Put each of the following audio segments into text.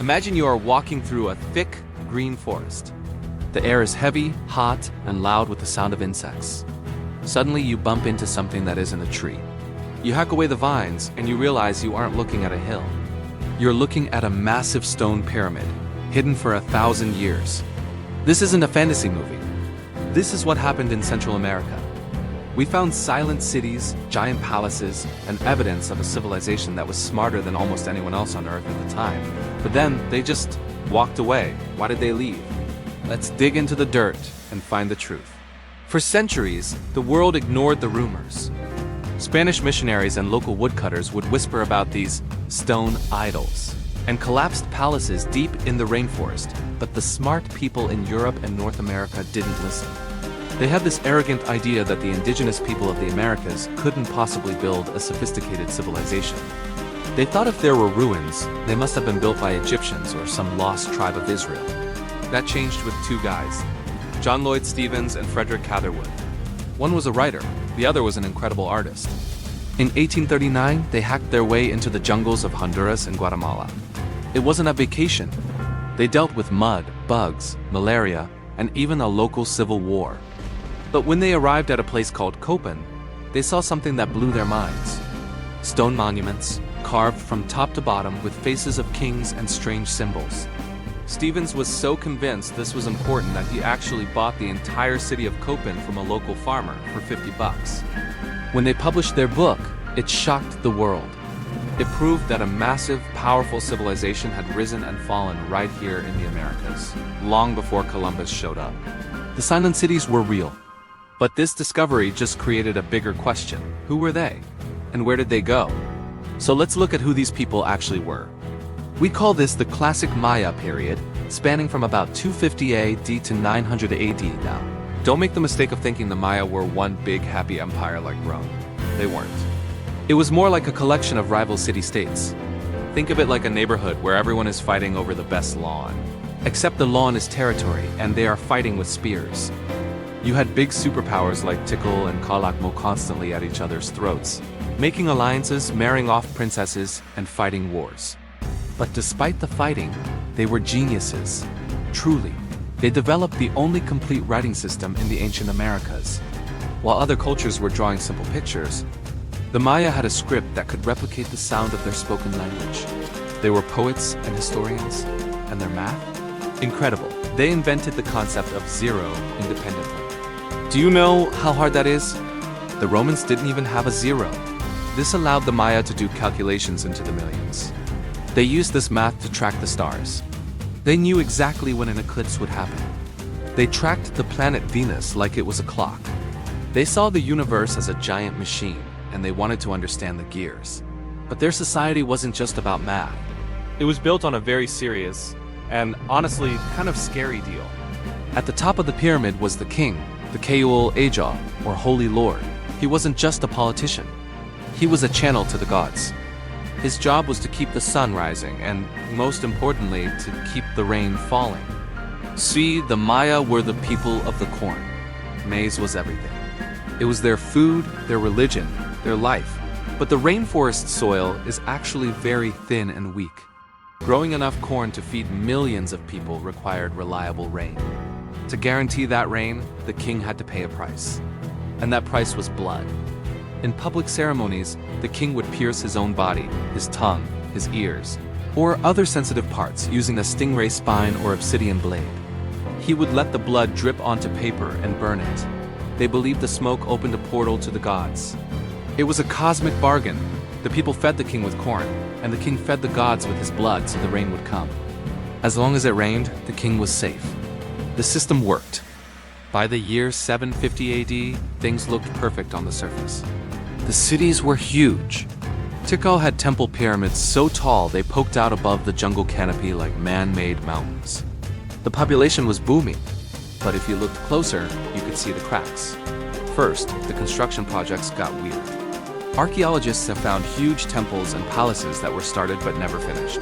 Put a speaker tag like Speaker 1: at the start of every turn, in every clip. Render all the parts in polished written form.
Speaker 1: Imagine you are walking through a thick, green forest. The air is heavy, hot, and loud with the sound of insects. Suddenly you bump into something that isn't a tree. You hack away the vines, and you realize you aren't looking at a hill. You're looking at a massive stone pyramid, hidden for 1,000 years. This isn't a fantasy movie. This is what happened in Central America. We found silent cities, giant palaces, and evidence of a civilization that was smarter than almost anyone else on Earth at the time. But then, they just walked away. Why did they leave? Let's dig into the dirt and find the truth. For centuries, the world ignored the rumors. Spanish missionaries and local woodcutters would whisper about these stone idols and collapsed palaces deep in the rainforest, but the smart people in Europe and North America didn't listen. They had this arrogant idea that the indigenous people of the Americas couldn't possibly build a sophisticated civilization. They thought if there were ruins, they must have been built by Egyptians or some lost tribe of Israel. That changed with two guys, John Lloyd Stephens and Frederick Catherwood. One was a writer, the other was an incredible artist. In 1839, they hacked their way into the jungles of Honduras and Guatemala. It wasn't a vacation. They dealt with mud, bugs, malaria, and even a local civil war. But when they arrived at a place called Copan, they saw something that blew their minds. Stone monuments, carved from top to bottom with faces of kings and strange symbols. Stephens was so convinced this was important that he actually bought the entire city of Copan from a local farmer for $50. When they published their book, it shocked the world. It proved that a massive, powerful civilization had risen and fallen right here in the Americas, long before Columbus showed up. The silent cities were real. But this discovery just created a bigger question. Who were they? And where did they go? So let's look at who these people actually were. We call this the classic Maya period, spanning from about 250 AD to 900 AD now. Don't make the mistake of thinking the Maya were one big happy empire like Rome. They weren't. It was more like a collection of rival city-states. Think of it like a neighborhood where everyone is fighting over the best lawn. Except the lawn is territory, and they are fighting with spears. You had big superpowers like Tikal and Kalakmo constantly at each other's throats, making alliances, marrying off princesses, and fighting wars. But despite the fighting, they were geniuses. Truly, they developed the only complete writing system in the ancient Americas. While other cultures were drawing simple pictures, the Maya had a script that could replicate the sound of their spoken language. They were poets and historians, and their math? Incredible. They invented the concept of zero independently. Do you know how hard that is? The Romans didn't even have a zero. This allowed the Maya to do calculations into the millions. They used this math to track the stars. They knew exactly when an eclipse would happen. They tracked the planet Venus like it was a clock. They saw the universe as a giant machine, and they wanted to understand the gears. But their society wasn't just about math. It was built on a very serious, and honestly, kind of scary deal. At the top of the pyramid was the king, the Keul Aja, or Holy Lord. He wasn't just a politician. He was a channel to the gods. His job was to keep the sun rising, and most importantly, to keep the rain falling. See, the Maya were the people of the corn. Maize was everything. It was their food, their religion, their life. But the rainforest soil is actually very thin and weak. Growing enough corn to feed millions of people required reliable rain. To guarantee that rain, the king had to pay a price. And that price was blood. In public ceremonies, the king would pierce his own body, his tongue, his ears, or other sensitive parts using a stingray spine or obsidian blade. He would let the blood drip onto paper and burn it. They believed the smoke opened a portal to the gods. It was a cosmic bargain. The people fed the king with corn, and the king fed the gods with his blood so the rain would come. As long as it rained, the king was safe. The system worked. By the year 750 AD, things looked perfect on the surface. The cities were huge. Tikal had temple pyramids so tall they poked out above the jungle canopy like man-made mountains. The population was booming, but if you looked closer, you could see the cracks. First, the construction projects got weird. Archaeologists have found huge temples and palaces that were started but never finished.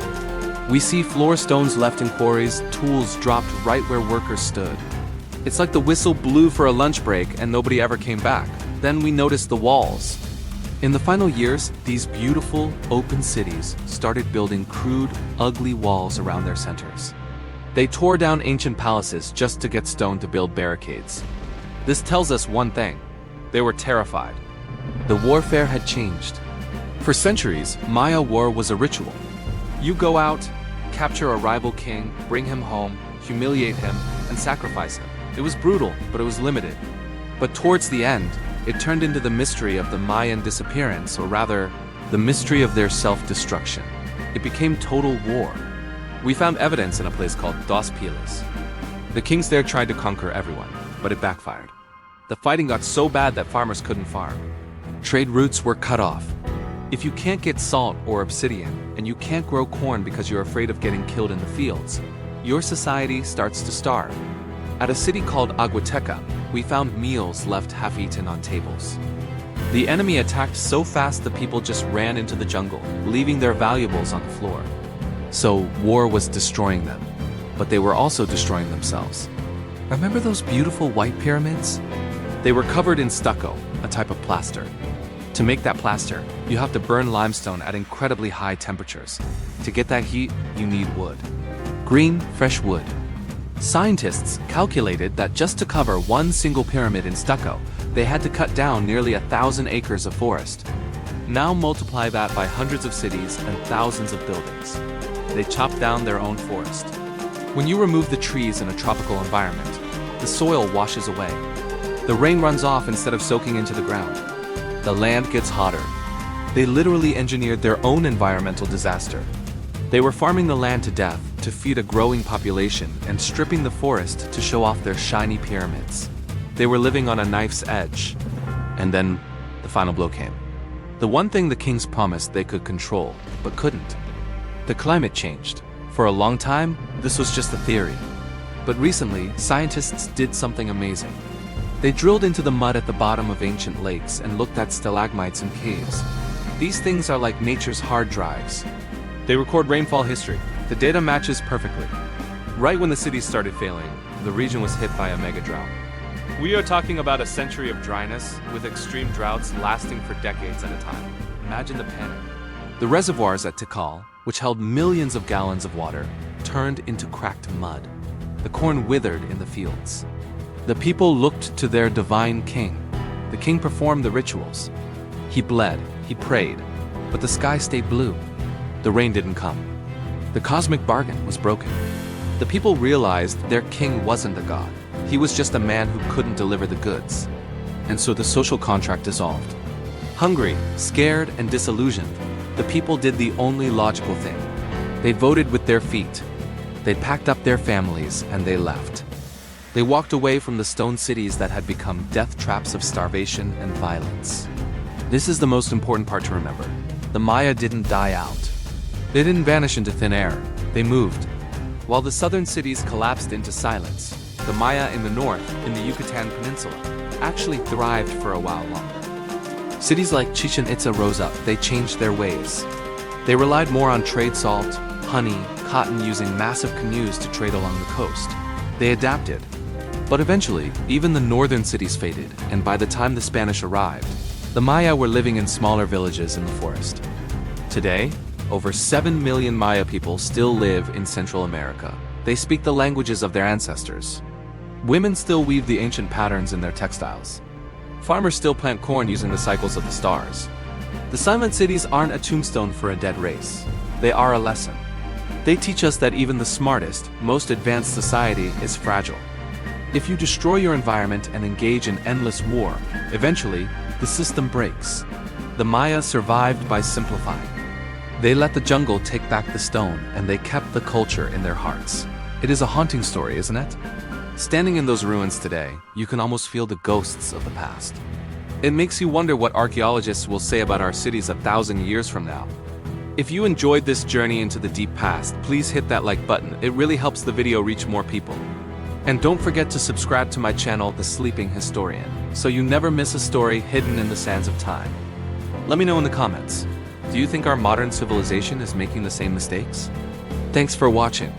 Speaker 1: We see floor stones left in quarries, tools dropped right where workers stood. It's like the whistle blew for a lunch break and nobody ever came back. Then we noticed the walls. In the final years, these beautiful, open cities started building crude, ugly walls around their centers. They tore down ancient palaces just to get stone to build barricades. This tells us one thing: they were terrified. The warfare had changed. For centuries, Maya war was a ritual. You go out, capture a rival king, bring him home, humiliate him, and sacrifice him. It was brutal, but it was limited. But towards the end, it turned into the mystery of the Mayan disappearance, or rather, the mystery of their self-destruction. It became total war. We found evidence in a place called Dos Pilas. The kings there tried to conquer everyone, but it backfired. The fighting got so bad that farmers couldn't farm. Trade routes were cut off. If you can't get salt or obsidian, and you can't grow corn because you're afraid of getting killed in the fields, your society starts to starve. At a city called Aguateca, we found meals left half-eaten on tables. The enemy attacked so fast the people just ran into the jungle, leaving their valuables on the floor. So war was destroying them, but they were also destroying themselves. Remember those beautiful white pyramids? They were covered in stucco, a type of plaster. To make that plaster, you have to burn limestone at incredibly high temperatures. To get that heat, you need wood. Green, fresh wood. Scientists calculated that just to cover one single pyramid in stucco, they had to cut down nearly 1,000 acres of forest. Now multiply that by hundreds of cities and thousands of buildings. They chopped down their own forest. When you remove the trees in a tropical environment, the soil washes away. The rain runs off instead of soaking into the ground. The land gets hotter. They literally engineered their own environmental disaster. They were farming the land to death to feed a growing population and stripping the forest to show off their shiny pyramids. They were living on a knife's edge. And then the final blow came. The one thing the kings promised they could control, but couldn't. The climate changed. For a long time, this was just a theory. But recently, scientists did something amazing. They drilled into the mud at the bottom of ancient lakes and looked at stalagmites and caves. These things are like nature's hard drives. They record rainfall history. The data matches perfectly. Right when the cities started failing, the region was hit by a mega drought. We are talking about a century of dryness, with extreme droughts lasting for decades at a time. Imagine the panic. The reservoirs at Tikal, which held millions of gallons of water, turned into cracked mud. The corn withered in the fields. The people looked to their divine king. The king performed the rituals. He bled, he prayed, but the sky stayed blue. The rain didn't come. The cosmic bargain was broken. The people realized their king wasn't a god. He was just a man who couldn't deliver the goods. And so the social contract dissolved. Hungry, scared, and disillusioned, the people did the only logical thing. They voted with their feet. They packed up their families and they left. They walked away from the stone cities that had become death traps of starvation and violence. This is the most important part to remember. The Maya didn't die out. They didn't vanish into thin air. They moved. While the southern cities collapsed into silence, the Maya in the north, in the Yucatan Peninsula, actually thrived for a while longer. Cities like Chichen Itza rose up. They changed their ways. They relied more on trade salt, honey, cotton, using massive canoes to trade along the coast. They adapted. But eventually, even the northern cities faded, and by the time the Spanish arrived, the Maya were living in smaller villages in the forest. Today, over 7 million Maya people still live in Central America. They speak the languages of their ancestors. Women still weave the ancient patterns in their textiles. Farmers still plant corn using the cycles of the stars. The silent cities aren't a tombstone for a dead race. They are a lesson. They teach us that even the smartest, most advanced society is fragile. If you destroy your environment and engage in endless war, eventually, the system breaks. The Maya survived by simplifying. They let the jungle take back the stone, and they kept the culture in their hearts. It is a haunting story, isn't it? Standing in those ruins today, you can almost feel the ghosts of the past. It makes you wonder what archaeologists will say about our cities 1,000 years from now. If you enjoyed this journey into the deep past, please hit that like button. It really helps the video reach more people. And don't forget to subscribe to my channel, The Sleeping Historian, so you never miss a story hidden in the sands of time. Let me know in the comments. Do you think our modern civilization is making the same mistakes? Thanks for watching.